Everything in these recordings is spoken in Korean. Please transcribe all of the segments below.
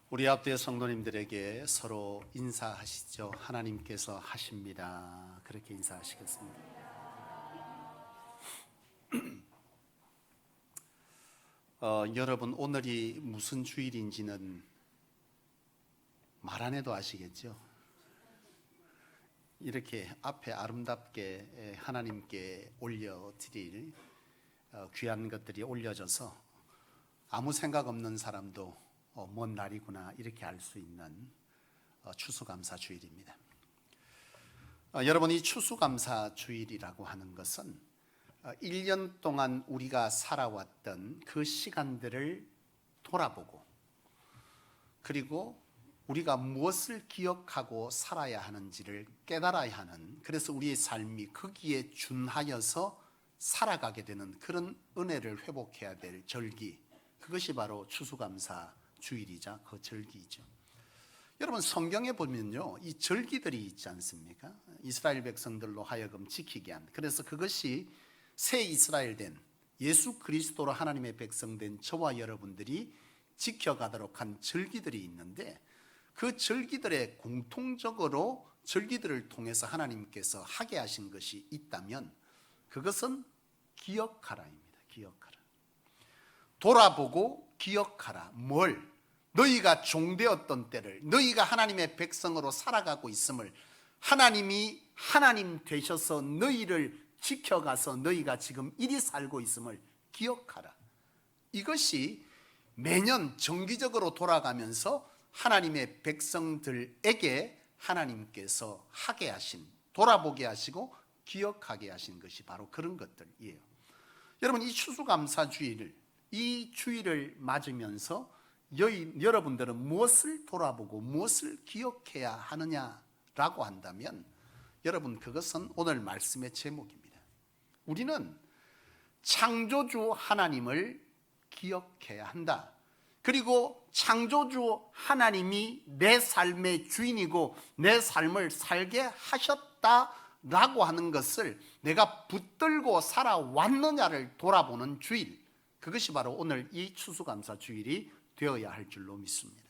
우리 앞뒤의 성도님들에게 서로 인사하시죠. 하나님께서 하십니다. 그렇게 인사하시겠습니다. 여러분, 오늘이 무슨 주일인지는 말 안 해도 아시겠죠? 이렇게 앞에 아름답게 하나님께 올려드릴 귀한 것들이 올려져서 아무 생각 없는 사람도 먼 날이구나 이렇게 알 수 있는 추수감사 주일입니다. 여러분, 이 추수감사 주일이라고 하는 것은 1년 동안 우리가 살아왔던 그 시간들을 돌아보고, 그리고 우리가 무엇을 기억하고 살아야 하는지를 깨달아야 하는, 그래서 우리의 삶이 거기에 준하여서 살아가게 되는 그런 은혜를 회복해야 될 절기, 그것이 바로 추수감사 주일이자 그 절기이죠. 여러분, 성경에 보면요, 이 절기들이 있지 않습니까? 이스라엘 백성들로 하여금 지키게 한, 그래서 그것이 새 이스라엘 된 예수 그리스도로 하나님의 백성 된 저와 여러분들이 지켜가도록 한 절기들이 있는데, 그 절기들의 공통적으로 절기들을 통해서 하나님께서 하게 하신 것이 있다면 그것은 기억하라입니다. 기억하라. 돌아보고 기억하라. 뭘? 너희가 종되었던 때를, 너희가 하나님의 백성으로 살아가고 있음을, 하나님이 하나님 되셔서 너희를 지켜가서 너희가 지금 이리 살고 있음을 기억하라. 이것이 매년 정기적으로 돌아가면서 하나님의 백성들에게 하나님께서 하게 하신, 돌아보게 하시고 기억하게 하신 것이 바로 그런 것들이에요. 여러분, 이 추수감사주일을, 이 주일을 맞으면서 여러분들은 무엇을 돌아보고 무엇을 기억해야 하느냐라고 한다면, 여러분, 그것은 오늘 말씀의 제목입니다. 우리는 창조주 하나님을 기억해야 한다. 그리고 창조주 하나님이 내 삶의 주인이고 내 삶을 살게 하셨다라고 하는 것을 내가 붙들고 살아왔느냐를 돌아보는 주일, 그것이 바로 오늘 이 추수감사 주일이 되어야 할 줄로 믿습니다.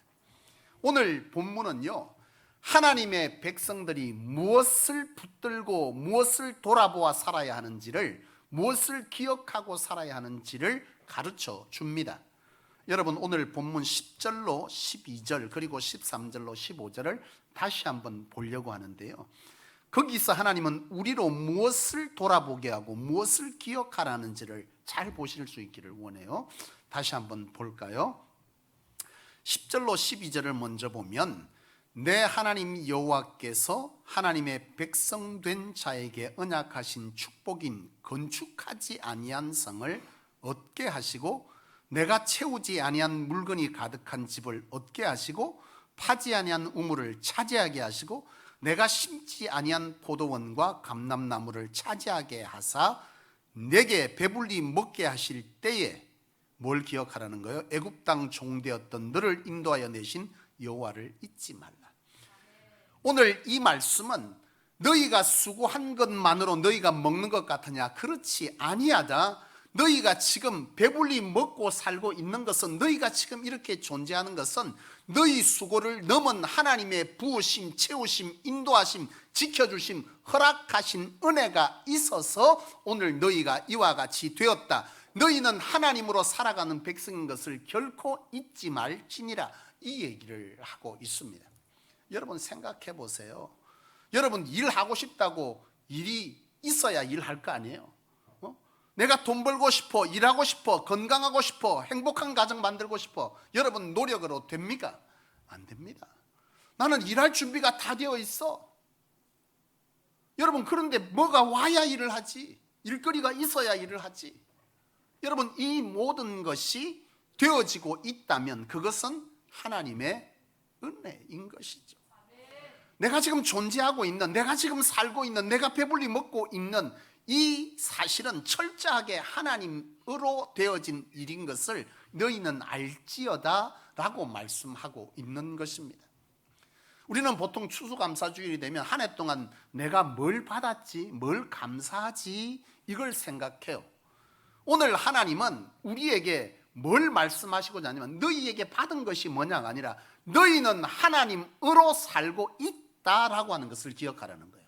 오늘 본문은요, 하나님의 백성들이 무엇을 붙들고 무엇을 돌아보아 살아야 하는지를, 무엇을 기억하고 살아야 하는지를 가르쳐 줍니다. 여러분, 오늘 본문 10절로 12절 그리고 13절로 15절을 다시 한번 보려고 하는데요, 거기서 하나님은 우리로 무엇을 돌아보게 하고 무엇을 기억하라는지를 잘 보실 수 있기를 원해요. 다시 한번 볼까요? 10절로 12절을 먼저 보면, 내 하나님 여호와께서 하나님의 백성 된 자에게 언약하신 축복인 건축하지 아니한 성을 얻게 하시고, 내가 채우지 아니한 물건이 가득한 집을 얻게 하시고, 파지 아니한 우물을 차지하게 하시고, 내가 심지 아니한 포도원과 감람나무를 차지하게 하사 내게 배불리 먹게 하실 때에 뭘 기억하라는 거예요? 애굽 땅 종되었던 너를 인도하여 내신 여호와를 잊지 말라. 오늘 이 말씀은 너희가 수고한 것만으로 너희가 먹는 것 같으냐? 그렇지 아니하다. 너희가 지금 배불리 먹고 살고 있는 것은, 너희가 지금 이렇게 존재하는 것은 너희 수고를 넘은 하나님의 부으심, 채우심, 인도하심, 지켜주심, 허락하신 은혜가 있어서 오늘 너희가 이와 같이 되었다. 너희는 하나님으로 살아가는 백성인 것을 결코 잊지 말지니라, 이 얘기를 하고 있습니다. 여러분, 생각해 보세요. 여러분, 일하고 싶다고 일이 있어야 일할 거 아니에요? 내가 돈 벌고 싶어, 일하고 싶어, 건강하고 싶어, 행복한 가정 만들고 싶어, 여러분 노력으로 됩니까? 안 됩니다. 나는 일할 준비가 다 되어 있어. 여러분, 그런데 뭐가 와야 일을 하지, 일거리가 있어야 일을 하지. 여러분, 이 모든 것이 되어지고 있다면 그것은 하나님의 은혜인 것이죠. 내가 지금 존재하고 있는, 내가 지금 살고 있는, 내가 배불리 먹고 있는 이 사실은 철저하게 하나님으로 되어진 일인 것을 너희는 알지어다 라고 말씀하고 있는 것입니다. 우리는 보통 추수감사주일이 되면 한 해 동안 내가 뭘 받았지, 뭘 감사하지, 이걸 생각해요. 오늘 하나님은 우리에게 뭘 말씀하시고자 하냐면 너희에게 받은 것이 뭐냐가 아니라 너희는 하나님으로 살고 있다라고 하는 것을 기억하라는 거예요.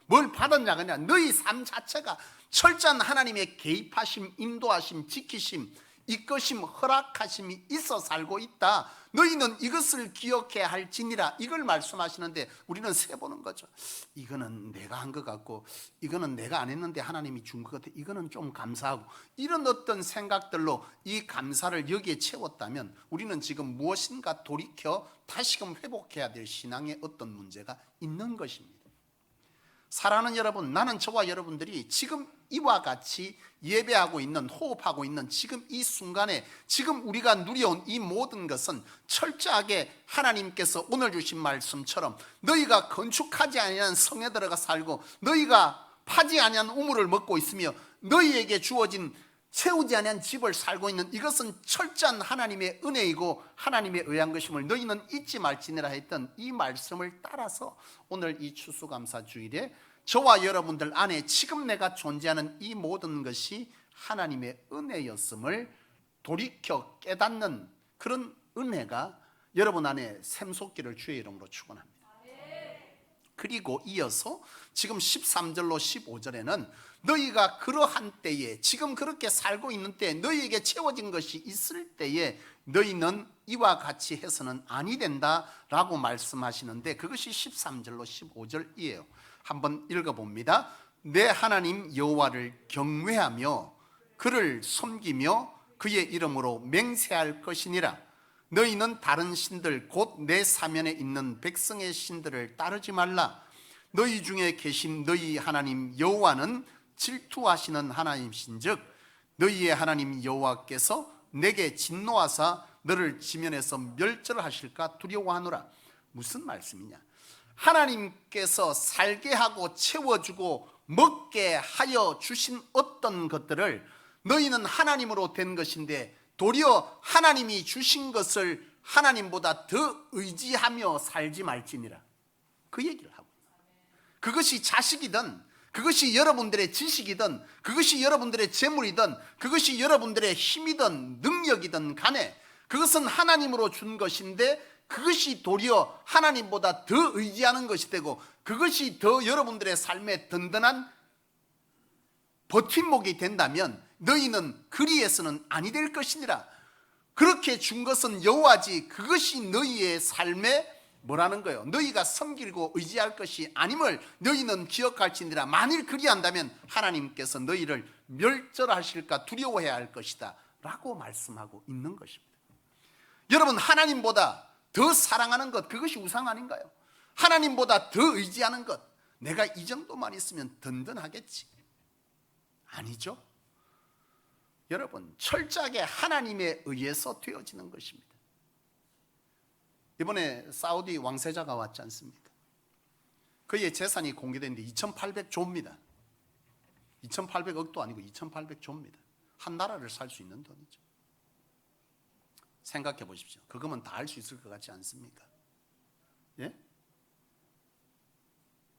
뭘 받았냐가 아니라 너희 삶 자체가 철저한 하나님의 개입하심, 인도하심, 지키심, 이끄심, 허락하심이 있어 살고 있다. 너희는 이것을 기억해야 할지니라. 이걸 말씀하시는데 우리는 세보는 거죠. 이거는 내가 한 것 같고 이거는 내가 안 했는데 하나님이 준 것 같아. 이거는 좀 감사하고 이런 어떤 생각들로 이 감사를 여기에 채웠다면 우리는 지금 무엇인가 돌이켜 다시금 회복해야 될 신앙의 어떤 문제가 있는 것입니다. 사랑하는 여러분, 나는 저와 여러분들이 지금 이와 같이 예배하고 있는, 호흡하고 있는 지금 이 순간에 지금 우리가 누려온 이 모든 것은 철저하게 하나님께서 오늘 주신 말씀처럼 너희가 건축하지 아니한 성에 들어가 살고 너희가 파지 아니한 우물을 먹고 있으며 너희에게 주어진 채우지 아니한 집을 살고 있는 이것은 철저한 하나님의 은혜이고 하나님의 의한 것임을 너희는 잊지 말지니라 했던 이 말씀을 따라서 오늘 이 추수감사주일에 저와 여러분들 안에 지금 내가 존재하는 이 모든 것이 하나님의 은혜였음을 돌이켜 깨닫는 그런 은혜가 여러분 안에 샘솟기를 주의 이름으로 축원합니다. 그리고 이어서 지금 13절로 15절에는 너희가 그러한 때에 지금 그렇게 살고 있는 때에 너희에게 채워진 것이 있을 때에 너희는 이와 같이 해서는 아니 된다라고 말씀하시는데 그것이 13절로 15절이에요. 한번 읽어봅니다. 내 하나님 여호와를 경외하며 그를 섬기며 그의 이름으로 맹세할 것이니라. 너희는 다른 신들 곧 내 사면에 있는 백성의 신들을 따르지 말라. 너희 중에 계신 너희 하나님 여호와는 질투하시는 하나님이신즉 너희의 하나님 여호와께서 내게 진노하사 너를 지면에서 멸절하실까 두려워하노라. 무슨 말씀이냐? 하나님께서 살게 하고 채워주고 먹게 하여 주신 어떤 것들을 너희는 하나님으로 된 것인데 도리어 하나님이 주신 것을 하나님보다 더 의지하며 살지 말지니라. 그 얘기를 하고 그것이 자식이든 그것이 여러분들의 지식이든 그것이 여러분들의 재물이든 그것이 여러분들의 힘이든 능력이든 간에 그것은 하나님으로 준 것인데 그것이 도리어 하나님보다 더 의지하는 것이 되고 그것이 더 여러분들의 삶에 든든한 버팀목이 된다면 너희는 그리해서는 아니 될 것이니라. 그렇게 준 것은 여호와지 그것이 너희의 삶에 뭐라는 거예요? 너희가 섬기고 의지할 것이 아님을 너희는 기억할지니라. 만일 그리한다면 하나님께서 너희를 멸절하실까 두려워해야 할 것이다 라고 말씀하고 있는 것입니다. 여러분, 하나님보다 더 사랑하는 것, 그것이 우상 아닌가요? 하나님보다 더 의지하는 것, 내가 이 정도만 있으면 든든하겠지. 아니죠. 여러분, 철저하게 하나님에 의해서 되어지는 것입니다. 이번에 사우디 왕세자가 왔지 않습니까? 그의 재산이 공개됐는데 2800조입니다. 2800억도 아니고 2800조입니다. 한 나라를 살 수 있는 돈이죠. 생각해 보십시오. 그거면 다 할 수 있을 것 같지 않습니까? 예?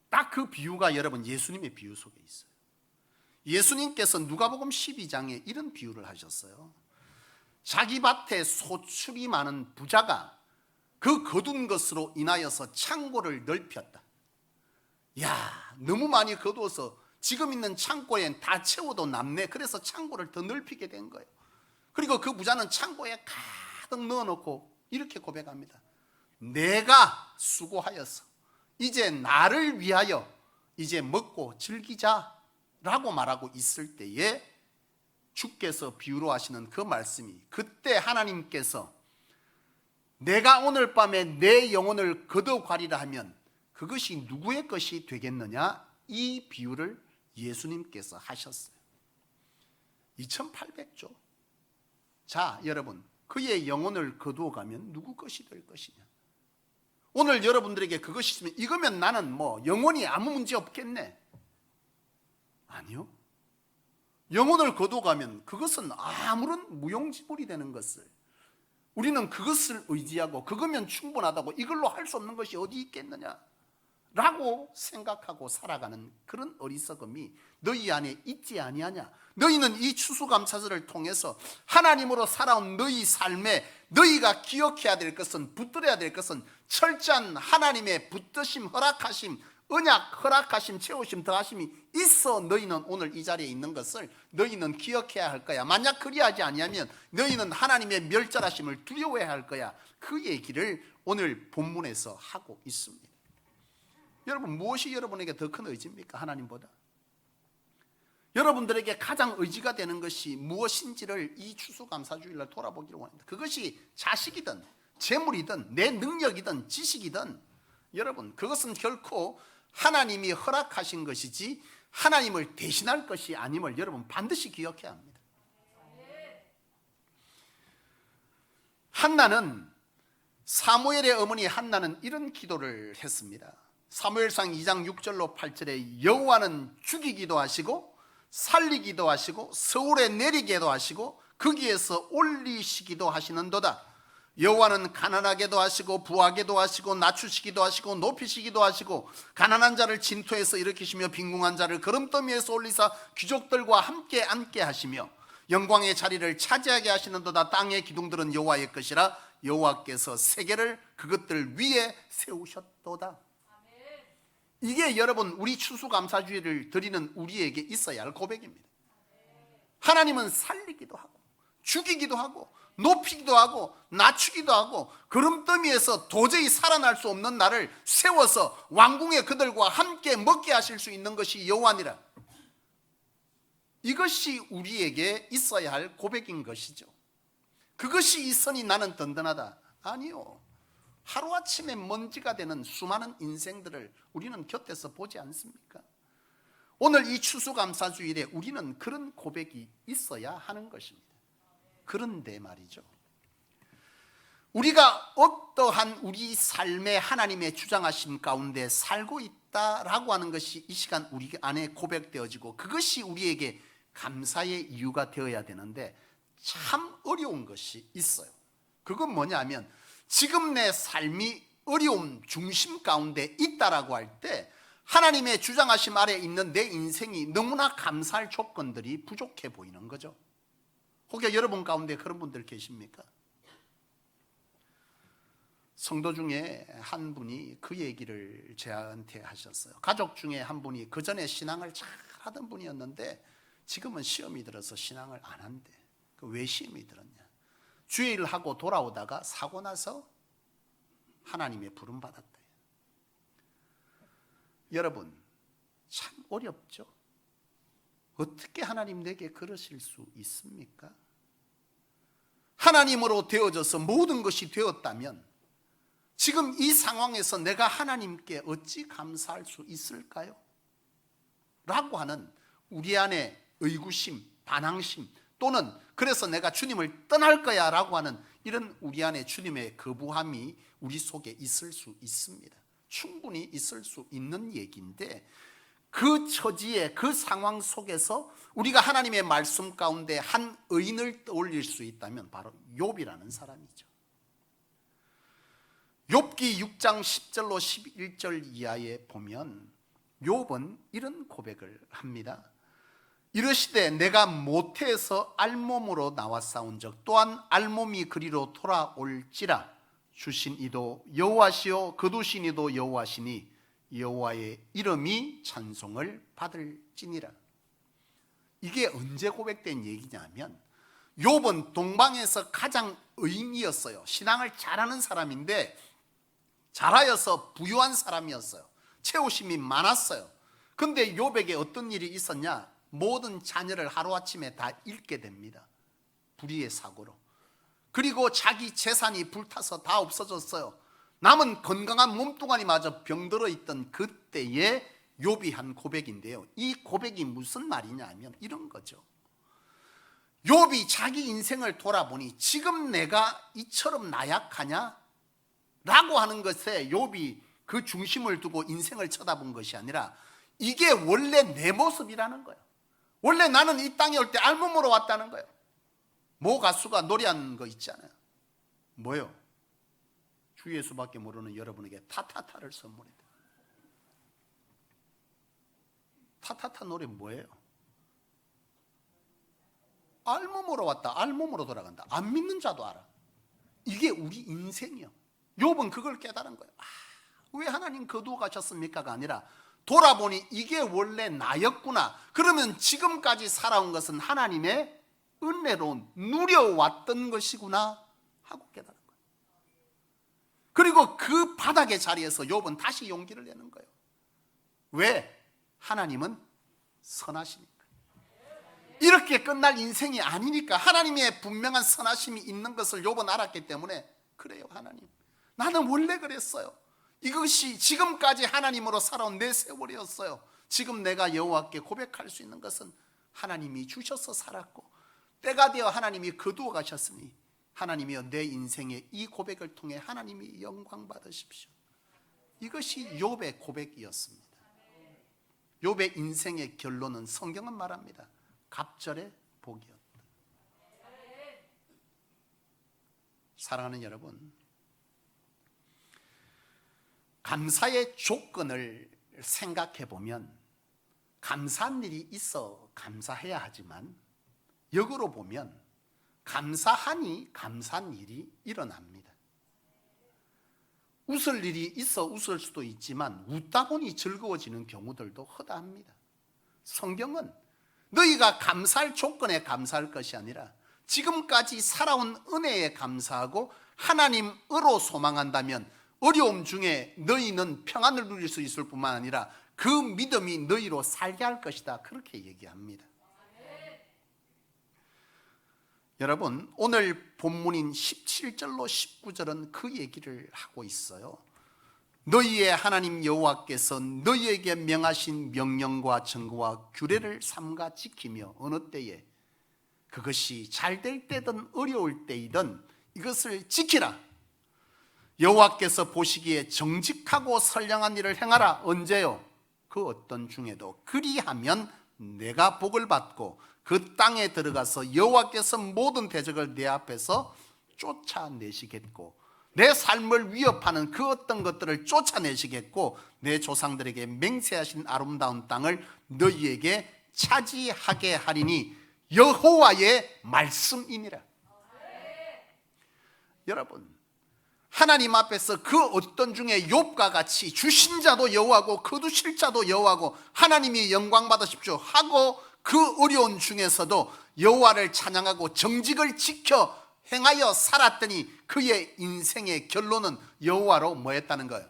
딱 그 비유가 여러분 예수님의 비유 속에 있어요. 예수님께서 누가복음 12장에 이런 비유를 하셨어요. 자기 밭에 소출이 많은 부자가 그 거둔 것으로 인하여서 창고를 넓혔다. 야, 너무 많이 거두어서 지금 있는 창고엔 다 채워도 남네. 그래서 창고를 더 넓히게 된 거예요. 그리고 그 부자는 창고에 가득 넣어놓고 이렇게 고백합니다. 내가 수고하여서 이제 나를 위하여 이제 먹고 즐기자 라고 말하고 있을 때에 주께서 비유로 하시는 그 말씀이, 그때 하나님께서 내가 오늘 밤에 내 영혼을 거둬가리라 하면 그것이 누구의 것이 되겠느냐, 이 비유를 예수님께서 하셨어요. 2800조. 자, 여러분, 그의 영혼을 거두어가면 누구 것이 될 것이냐? 오늘 여러분들에게 그것이 있으면 이거면 나는 뭐 영혼이 아무 문제 없겠네. 아니요. 영혼을 거둬가면 그것은 아무런 무용지물이 되는 것을, 우리는 그것을 의지하고 그거면 충분하다고 이걸로 할 수 없는 것이 어디 있겠느냐 라고 생각하고 살아가는 그런 어리석음이 너희 안에 있지 아니하냐? 너희는 이 추수감사절을 통해서 하나님으로 살아온 너희 삶에 너희가 기억해야 될 것은, 붙들어야 될 것은 철저한 하나님의 붙드심, 허락하심, 언약, 허락하심, 채우심, 더하심이 있어 너희는 오늘 이 자리에 있는 것을 너희는 기억해야 할 거야. 만약 그리하지 아니하면 너희는 하나님의 멸절하심을 두려워해야 할 거야. 그 얘기를 오늘 본문에서 하고 있습니다. 여러분, 무엇이 여러분에게 더 큰 의지입니까? 하나님보다. 여러분들에게 가장 의지가 되는 것이 무엇인지를 이 추수감사주일날 돌아보기를 원합니다. 그것이 자식이든 재물이든 내 능력이든 지식이든, 여러분, 그것은 결코 하나님이 허락하신 것이지 하나님을 대신할 것이 아님을 여러분 반드시 기억해야 합니다. 한나는, 사무엘의 어머니 한나는 이런 기도를 했습니다. 사무엘상 2장 6절로 8절에 여호와는 죽이기도 하시고 살리기도 하시고 서울에 내리게도 하시고 거기에서 올리시기도 하시는도다. 여호와는 가난하게도 하시고 부하게도 하시고 낮추시기도 하시고 높이시기도 하시고 가난한 자를 진토에서 일으키시며 빈궁한 자를 거름더미에서 올리사 귀족들과 함께 앉게 하시며 영광의 자리를 차지하게 하시는도다. 땅의 기둥들은 여호와의 것이라 여호와께서 세계를 그것들 위에 세우셨도다. 이게 여러분 우리 추수감사주의를 드리는 우리에게 있어야 할 고백입니다. 하나님은 살리기도 하고 죽이기도 하고 높이기도 하고 낮추기도 하고 거름더미에서 도저히 살아날 수 없는 나를 세워서 왕궁의 그들과 함께 먹게 하실 수 있는 것이 여호와니라. 이것이 우리에게 있어야 할 고백인 것이죠. 그것이 있으니 나는 든든하다. 아니요, 하루아침에 먼지가 되는 수많은 인생들을 우리는 곁에서 보지 않습니까? 오늘 이 추수감사주일에 우리는 그런 고백이 있어야 하는 것입니다. 그런데 말이죠, 우리가 어떠한 우리 삶의 하나님의 주장하심 가운데 살고 있다라고 하는 것이 이 시간 우리 안에 고백되어지고 그것이 우리에게 감사의 이유가 되어야 되는데 참 어려운 것이 있어요. 그건 뭐냐면 지금 내 삶이 어려움 중심 가운데 있다라고 할 때 하나님의 주장하심 아래 있는 내 인생이 너무나 감사할 조건들이 부족해 보이는 거죠. 혹여 여러분 가운데 그런 분들 계십니까? 성도 중에 한 분이 그 얘기를 저한테 하셨어요. 가족 중에 한 분이 그 전에 신앙을 잘 하던 분이었는데 지금은 시험이 들어서 신앙을 안 한대. 왜 시험이 들었냐? 주일을 하고 돌아오다가 사고 나서 하나님의 부름 받았다. 여러분, 참 어렵죠? 어떻게 하나님 내게 그러실 수 있습니까? 하나님으로 되어져서 모든 것이 되었다면 지금 이 상황에서 내가 하나님께 어찌 감사할 수 있을까요? 라고 하는 우리 안에 의구심, 반항심, 또는 그래서 내가 주님을 떠날 거야 라고 하는 이런 우리 안에 주님의 거부함이 우리 속에 있을 수 있습니다. 충분히 있을 수 있는 얘기인데 그 처지에 그 상황 속에서 우리가 하나님의 말씀 가운데 한 의인을 떠올릴 수 있다면 바로 욥이라는 사람이죠. 욥기 6장 10절로 11절 이하에 보면 욥은 이런 고백을 합니다. 이르시되 내가 모태에서 알몸으로 나와 싸운 적 또한 알몸이 그리로 돌아올지라. 주신 이도 여호와시요 거두신 이도 여호와시니 여호와의 이름이 찬송을 받을지니라. 이게 언제 고백된 얘기냐면 욥은 동방에서 가장 의인이었어요. 신앙을 잘하는 사람인데 잘하여서 부유한 사람이었어요. 채우심이 많았어요. 근데 욥에게 어떤 일이 있었냐? 모든 자녀를 하루아침에 다 잃게 됩니다. 불의의 사고로. 그리고 자기 재산이 불타서 다 없어졌어요. 남은 건강한 몸뚱아리마저 병들어 있던 그때의 욥이 한 고백인데요. 이 고백이 무슨 말이냐 하면 이런 거죠. 욥이 자기 인생을 돌아보니 지금 내가 이처럼 나약하냐? 라고 하는 것에 욥이 그 중심을 두고 인생을 쳐다본 것이 아니라 이게 원래 내 모습이라는 거예요. 원래 나는 이 땅에 올 때 알몸으로 왔다는 거예요. 모 가수가 노래한 거 있잖아요. 뭐요? 주 예수밖에 모르는 여러분에게 타타타를 선물했다. 타타타 노래 뭐예요? 알몸으로 왔다 알몸으로 돌아간다. 안 믿는 자도 알아. 이게 우리 인생이요. 욥은 그걸 깨달은 거예요. 왜 하나님 거두어 가셨습니까가 아니라 돌아보니 이게 원래 나였구나. 그러면 지금까지 살아온 것은 하나님의 은혜로 누려왔던 것이구나 하고 깨달은 거예요. 그리고 그 바닥의 자리에서 욥은 다시 용기를 내는 거예요. 왜? 하나님은 선하시니까. 이렇게 끝날 인생이 아니니까. 하나님의 분명한 선하심이 있는 것을 욥은 알았기 때문에 그래요. 하나님, 나는 원래 그랬어요. 이것이 지금까지 하나님으로 살아온 내 세월이었어요. 지금 내가 여호와께 고백할 수 있는 것은 하나님이 주셔서 살았고 때가 되어 하나님이 거두어 가셨으니 하나님이여 내 인생의 이 고백을 통해 하나님이 영광 받으십시오. 이것이 욥의 고백이었습니다. 욥의 인생의 결론은 성경은 말합니다. 갑절의 복이었다. 사랑하는 여러분, 감사의 조건을 생각해 보면 감사한 일이 있어 감사해야 하지만 역으로 보면 감사하니 감사한 일이 일어납니다. 웃을 일이 있어 웃을 수도 있지만 웃다 보니 즐거워지는 경우들도 허다합니다. 성경은 너희가 감사할 조건에 감사할 것이 아니라 지금까지 살아온 은혜에 감사하고 하나님으로 소망한다면 어려움 중에 너희는 평안을 누릴 수 있을 뿐만 아니라 그 믿음이 너희로 살게 할 것이다. 그렇게 얘기합니다. 여러분, 오늘 본문인 17절로 19절은 그 얘기를 하고 있어요. 너희의 하나님 여호와께서 너희에게 명하신 명령과 정거와 규례를 삼가 지키며 어느 때에 그것이 잘 될 때든 어려울 때이든 이것을 지키라. 여호와께서 보시기에 정직하고 선량한 일을 행하라. 언제요? 그 어떤 중에도. 그리하면 내가 복을 받고 그 땅에 들어가서 여호와께서 모든 대적을 내 앞에서 쫓아내시겠고 내 삶을 위협하는 그 어떤 것들을 쫓아내시겠고 내 조상들에게 맹세하신 아름다운 땅을 너희에게 차지하게 하리니 여호와의 말씀이니라. 여러분, 하나님 앞에서 그 어떤 중에 욥과 같이 주신 자도 여호와고 거두실 자도 여호와고 하나님이 영광 받으십시오 하고 그 어려운 중에서도 여호와를 찬양하고 정직을 지켜 행하여 살았더니 그의 인생의 결론은 여호와로 뭐였다는 거예요?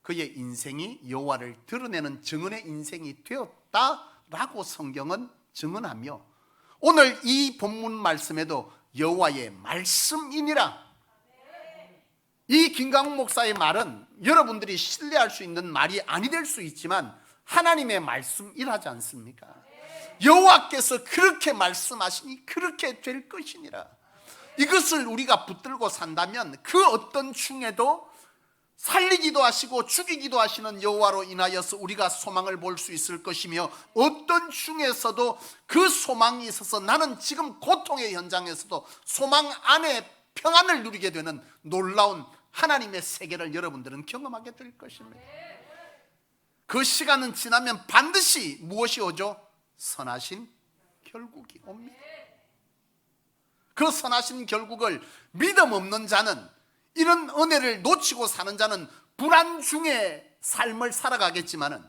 그의 인생이 여호와를 드러내는 증언의 인생이 되었다라고 성경은 증언하며 오늘 이 본문 말씀에도 여호와의 말씀이니라. 이 김강욱 목사의 말은 여러분들이 신뢰할 수 있는 말이 아니 될 수 있지만 하나님의 말씀이라지 않습니까? 여호와께서 그렇게 말씀하시니 그렇게 될 것이니라. 이것을 우리가 붙들고 산다면 그 어떤 중에도 살리기도 하시고 죽이기도 하시는 여호와로 인하여서 우리가 소망을 볼 수 있을 것이며 어떤 중에서도 그 소망이 있어서 나는 지금 고통의 현장에서도 소망 안에 평안을 누리게 되는 놀라운 하나님의 세계를 여러분들은 경험하게 될 것입니다. 그 시간은 지나면 반드시 무엇이 오죠? 선하신 결국이 옵니다. 그 선하신 결국을 믿음 없는 자는, 이런 은혜를 놓치고 사는 자는 불안 중에 삶을 살아가겠지만은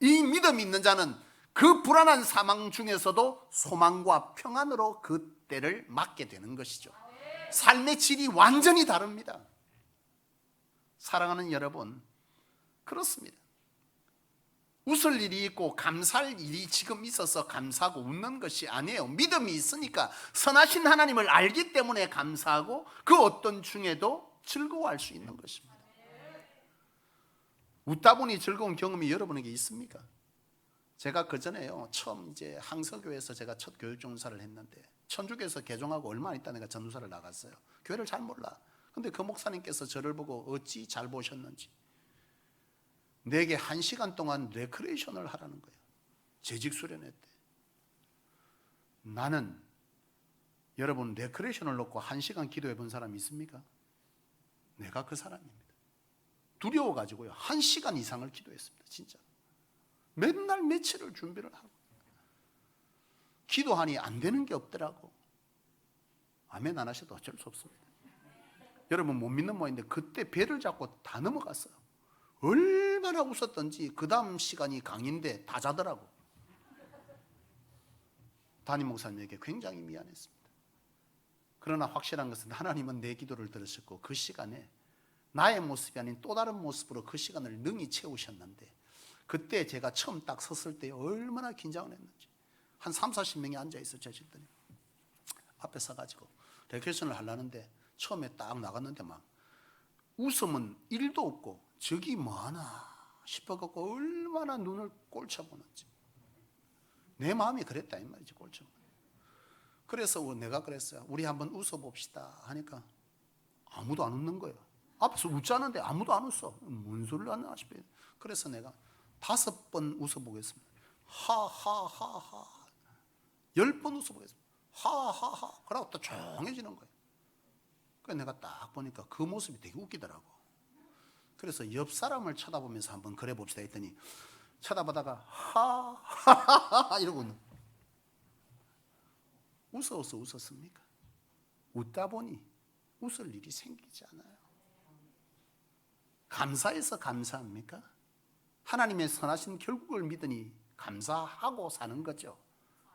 이 믿음 있는 자는 그 불안한 사망 중에서도 소망과 평안으로 그 때를 맞게 되는 것이죠. 삶의 질이 완전히 다릅니다. 사랑하는 여러분, 그렇습니다. 웃을 일이 있고 감사할 일이 지금 있어서 감사하고 웃는 것이 아니에요. 믿음이 있으니까 선하신 하나님을 알기 때문에 감사하고 그 어떤 중에도 즐거워할 수 있는 것입니다. 웃다 보니 즐거운 경험이 여러분에게 있습니까? 제가 그전에요, 처음 이제 항서교회에서 제가 첫 교육종사를 했는데 천주교에서 개종하고 얼마 안 있다 내가 전도사를 나갔어요. 교회를 잘 몰라. 근데 그 목사님께서 저를 보고 어찌 잘 보셨는지 내게 1시간 동안 레크레이션을 하라는 거예요. 재직 수련회 때. 나는 여러분 레크레이션을 놓고 1시간 기도해 본 사람이 있습니까? 내가 그 사람입니다. 두려워가지고요 1시간 이상을 기도했습니다. 진짜 맨날 며칠을 준비를 하고 기도하니 안 되는 게 없더라고. 아멘 안 하셔도 어쩔 수 없습니다. 여러분 못 믿는 모양인데 그때 배를 잡고 다 넘어갔어요. 얼마나 웃었던지 그 다음 시간이 강의인데 다 자더라고. 담임 목사님에게 굉장히 미안했습니다. 그러나 확실한 것은 하나님은 내 기도를 들으셨고 그 시간에 나의 모습이 아닌 또 다른 모습으로 그 시간을 능히 채우셨는데, 그때 제가 처음 딱 섰을 때 얼마나 긴장을 했는지. 한 30-40명이 앉아있어 제실들이 앞에 서가지고 레크레이션을 하려는데 처음에 딱 나갔는데 막 웃음은 1도 없고 저기 뭐하나 싶어갖고 얼마나 눈을 꼴쳐보는지. 내 마음이 그랬다 이 말이지. 꼴쳐보는. 그래서 내가 그랬어요. 우리 한번 웃어봅시다 하니까 아무도 안 웃는 거예요. 앞에서 웃자는데 아무도 안 웃어. 뭔 소리를 하나 싶어요. 그래서 내가 5번 웃어보겠습니다. 하하하하. 10번 웃어보겠습니다. 하하하. 그러고 또 조용해지는 거예요. 그래서 내가 딱 보니까 그 모습이 되게 웃기더라고. 그래서 옆 사람을 쳐다보면서 한번 그래 봅시다 했더니 쳐다보다가 하하하하 이러고 있는. 웃어서 웃었습니까? 웃다 보니 웃을 일이 생기지 않아요. 감사해서 감사합니까? 하나님의 선하신 결국을 믿으니 감사하고 사는 거죠.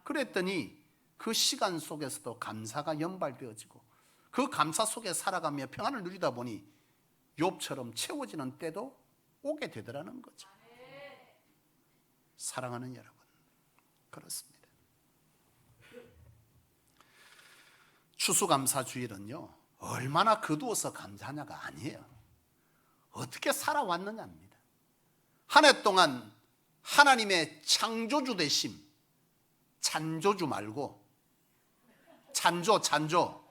그랬더니 그 시간 속에서도 감사가 연발되어지고 그 감사 속에 살아가며 평안을 누리다 보니 욥처럼 채워지는 때도 오게 되더라는 거죠. 사랑하는 여러분, 그렇습니다. 추수감사주일은요 얼마나 거두어서 감사하냐가 아니에요. 어떻게 살아왔느냐입니다. 한 해 동안 하나님의 창조주 되심, 찬조주 말고 찬조주가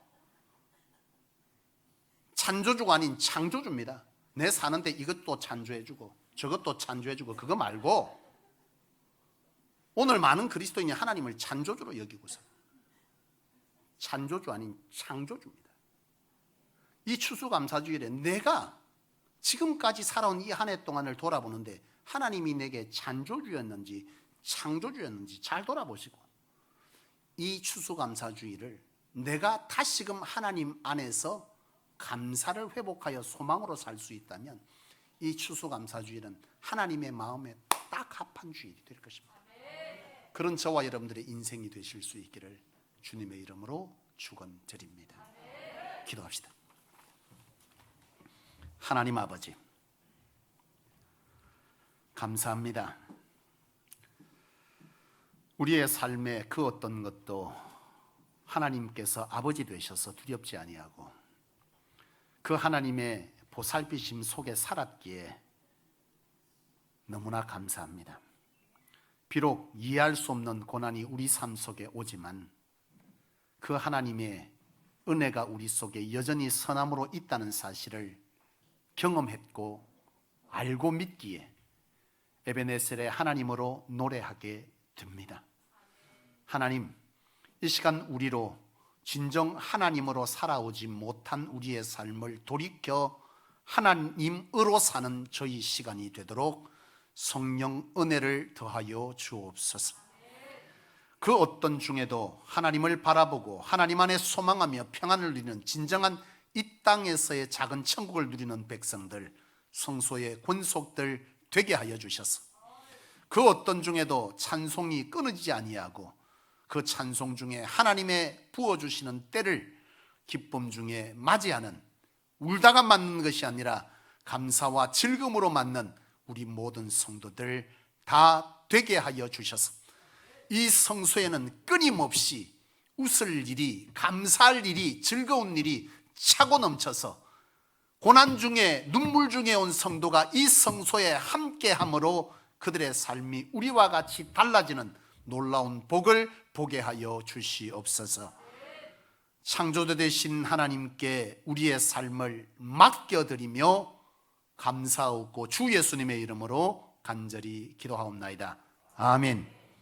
아닌 창조주입니다. 내 사는데 이것도 찬조해주고 저것도 찬조해주고 그거 말고 오늘 많은 그리스도인이 하나님을 찬조주로 여기고서 찬조주 아닌 창조주입니다. 이 추수감사주일에 내가 지금까지 살아온 이 한 해 동안을 돌아보는데 하나님이 내게 찬조주였는지 창조주였는지 잘 돌아보시고 이 추수감사주일을 내가 다시금 하나님 안에서 감사를 회복하여 소망으로 살 수 있다면 이 추수감사주일은 하나님의 마음에 딱 합한 주일이 될 것입니다. 그런 저와 여러분들의 인생이 되실 수 있기를 주님의 이름으로 축원드립니다. 기도합시다. 하나님 아버지, 감사합니다. 우리의 삶의 그 어떤 것도 하나님께서 아버지 되셔서 두렵지 아니하고 그 하나님의 보살피심 속에 살았기에 너무나 감사합니다. 비록 이해할 수 없는 고난이 우리 삶 속에 오지만 그 하나님의 은혜가 우리 속에 여전히 선함으로 있다는 사실을 경험했고 알고 믿기에 에베네셀의 하나님으로 노래하게 됩니다. 하나님, 이 시간 우리로 진정 하나님으로 살아오지 못한 우리의 삶을 돌이켜 하나님으로 사는 저희 시간이 되도록 성령 은혜를 더하여 주옵소서. 그 어떤 중에도 하나님을 바라보고 하나님 안에 소망하며 평안을 누리는 진정한 이 땅에서의 작은 천국을 누리는 백성들, 성소의 권속들 되게 하여 주셔서 그 어떤 중에도 찬송이 끊어지지 아니하고 그 찬송 중에 하나님의 부어주시는 때를 기쁨 중에 맞이하는, 울다가 맞는 것이 아니라 감사와 즐거움으로 맞는 우리 모든 성도들 다 되게 하여 주셔서 이 성소에는 끊임없이 웃을 일이, 감사할 일이, 즐거운 일이 차고 넘쳐서 고난 중에 눈물 중에 온 성도가 이 성소에 함께함으로 그들의 삶이 우리와 같이 달라지는 놀라운 복을 보게 하여 주시옵소서. 창조주 되신 하나님께 우리의 삶을 맡겨드리며 감사하고 주 예수님의 이름으로 간절히 기도하옵나이다. 아멘.